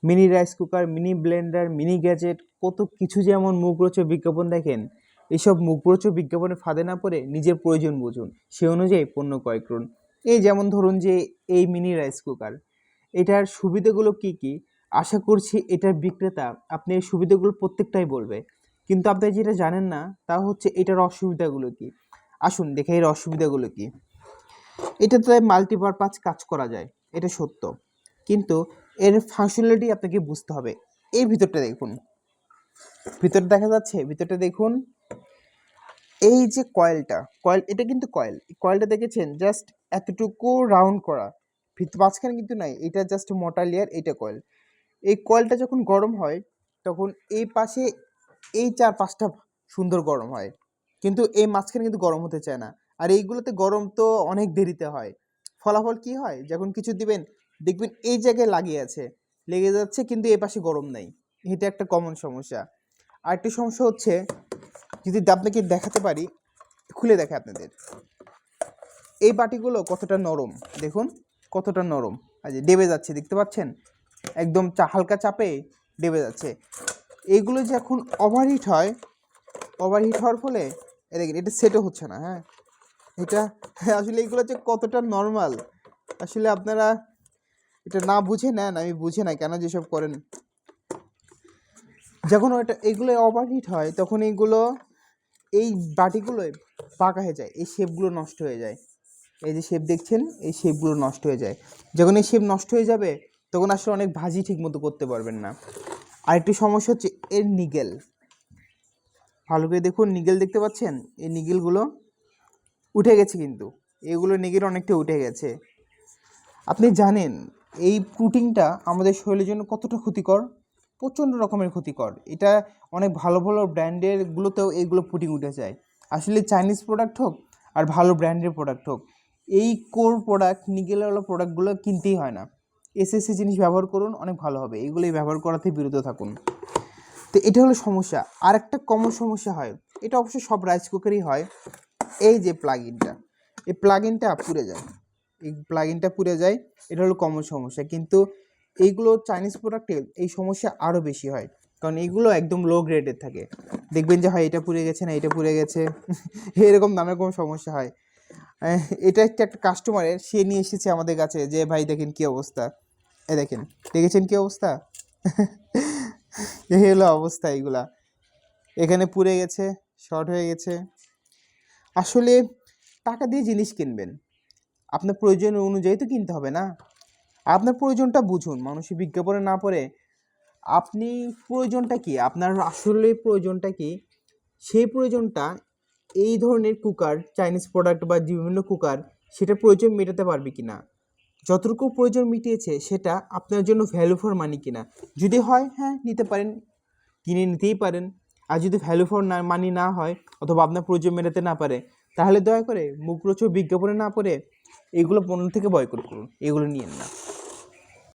Mini rice cooker, mini Blender, mini gadget, কত কিছু যেমন মুখরোচক বিজ্ঞাপন দেখেন। এইসব মুখরোচক বিজ্ঞাপনের ফাঁদে না পড়ে নিজের প্রয়োজন বুঝুন, সে অনুযায়ী পণ্য ক্রয় করুন। এই যেমন ধরুন যে এই মিনি রাইস কুকার, এটার সুবিধাগুলো কি কি? আশা করছি এটার বিক্রেতা আপনি এই সুবিধাগুলো প্রত্যেকটাই বলবে, কিন্তু আপনি যেটা জানেন না তা হচ্ছে এটার অসুবিধাগুলো কি। আসুন দেখে এর অসুবিধাগুলো কি। এটাতে মাল্টিপারপাস কাজ করা যায়, এটা সত্য, কিন্তু এর ফাংশনালিটি আপনাকে বুঝতে হবে। এই ভিতরটা দেখুন, ভিতরে দেখা যাচ্ছে, ভিতরটা দেখুন, এই যে কয়েল, এটা কিন্তু কয়েলটা দেখেছেন জাস্ট এতটুকু রাউন্ড করা, মাঝখানে কিন্তু নাই, এটা জাস্ট মোটা লেয়ার, এটা কয়েল। এই কয়েলটা যখন গরম হয় তখন এই পাশে এই 4-5টা সুন্দর গরম হয়, কিন্তু এই মাঝখানে কিন্তু গরম হতে চায় না। আর এইগুলোতে গরম তো অনেক দেরিতে হয়। ফলাফল কি হয়, যখন কিছু দিবেন দেখবেন এই জায়গায় লাগিয়ে আছে, লেগে যাচ্ছে, কিন্তু এই পাশে গরম নাই। এটা একটা কমন সমস্যা। আরেকটি সমস্যা হচ্ছে, যদি আপনাকে দেখাতে পারি, খুলে দেখে আপনাদের, এই বাটিগুলো কতটা নরম, দেখুন কতটা নরম, আজ ডেবে যাচ্ছে, দেখতে পাচ্ছেন, একদম হালকা চাপে ডেবে যাচ্ছে। এইগুলো যে এখন ওভারহিট হওয়ার ফলে দেখেন এটা সেটও হচ্ছে না। হ্যাঁ, এটা আসলে এইগুলো যে কতটা নর্মাল, আসলে আপনারা এটা না বুঝে নেন, আমি বুঝে না কেন যেসব করেন। যখন এগুলো ওভারহিট হয় তখন এইগুলো, এই বাটিগুলোয় পাকা হয়ে যায়, এই শেপগুলো নষ্ট হয়ে যায়। এই যে শেপ দেখছেন, এই শেপগুলো নষ্ট হয়ে যায়। যখন এই শেপ নষ্ট হয়ে যাবে তখন আসলে অনেক ভাজি ঠিক মতো করতে পারবেন না। আরেকটি সমস্যা হচ্ছে এর নিগেল, ভালো করে দেখুন, নিগেল দেখতে পাচ্ছেন, এই নিগেলগুলো উঠে গেছে, কিন্তু এগুলো নিগেল অনেকটা উঠে গেছে। আপনি জানেন এই পুটিংটা আমাদের শরীরের জন্য কতটা ক্ষতিকর? প্রচণ্ড রকমের ক্ষতিকর। এটা অনেক ভালো ভালো ব্র্যান্ডের গুলোতেও এইগুলো পুটিং উঠে যায়। আসলে চাইনিজ প্রোডাক্ট হোক আর ভালো ব্র্যান্ডের প্রোডাক্ট হোক, এই কোর প্রোডাক্ট, নিগেলওয়ালা প্রোডাক্টগুলো কিনতেই হয় না। এসএসসি জিনিস ব্যবহার করুন, অনেক ভালো হবে, এগুলোই ব্যবহার করাতে বিরত থাকুন। তো এটা হলো সমস্যা। আর একটা কমন সমস্যা হয়, এটা অবশ্য সব রাইস কুকারই হয়, এই যে এই প্লাগইনটা পুড়ে যায়, এটা হলো কমন সমস্যা। কিন্তু এইগুলো চাইনিজ প্রোডাক্টে এই সমস্যা আরও বেশি হয়, কারণ এইগুলো একদম লো গ্রেডের থাকে। দেখবেন যে হয় এটা পুড়ে গেছে, না এটা পুড়ে গেছে, এরকম নানা রকম সমস্যা হয়। এটা একটা কাস্টমারের, সে নিয়ে এসেছে আমাদের কাছে যে ভাই দেখেন কী অবস্থা, দেখেন, দেখেছেন কী অবস্থা, এই হলো অবস্থা। এইগুলা এখানে পুড়ে গেছে, শর্ট হয়ে গেছে। আসলে টাকা দিয়ে জিনিস কিনবেন, আপনার প্রয়োজন অনুযায়ী তো কিনতে হবে না। আপনার প্রয়োজনটা বুঝুন, মানুষের বিজ্ঞাপনে না পড়ে আপনি প্রয়োজনটা কি, আপনার আসলে প্রয়োজনটা কি, সেই প্রয়োজনটা এই ধরনের কুকার, চাইনিজ প্রোডাক্ট বা বিভিন্ন কুকার, সেটা প্রয়োজন মেটাতে পারবে কি না। যতটুকু প্রয়োজন মিটিয়েছে সেটা আপনার জন্য ভ্যালু ফর মানি কিনা। যদি হয়, হ্যাঁ নিতে পারেন, কিনে নিতেই পারেন। আর যদি ভ্যালু ফর মানি না হয়, অথবা আপনার প্রয়োজন মেটাতে না পারে, তাহলে দয়া করে মুখরোচক বিজ্ঞাপনে না পড়ে এগুলো পণ্য থেকে বয়কট করুন, এগুলো নিয়েন না।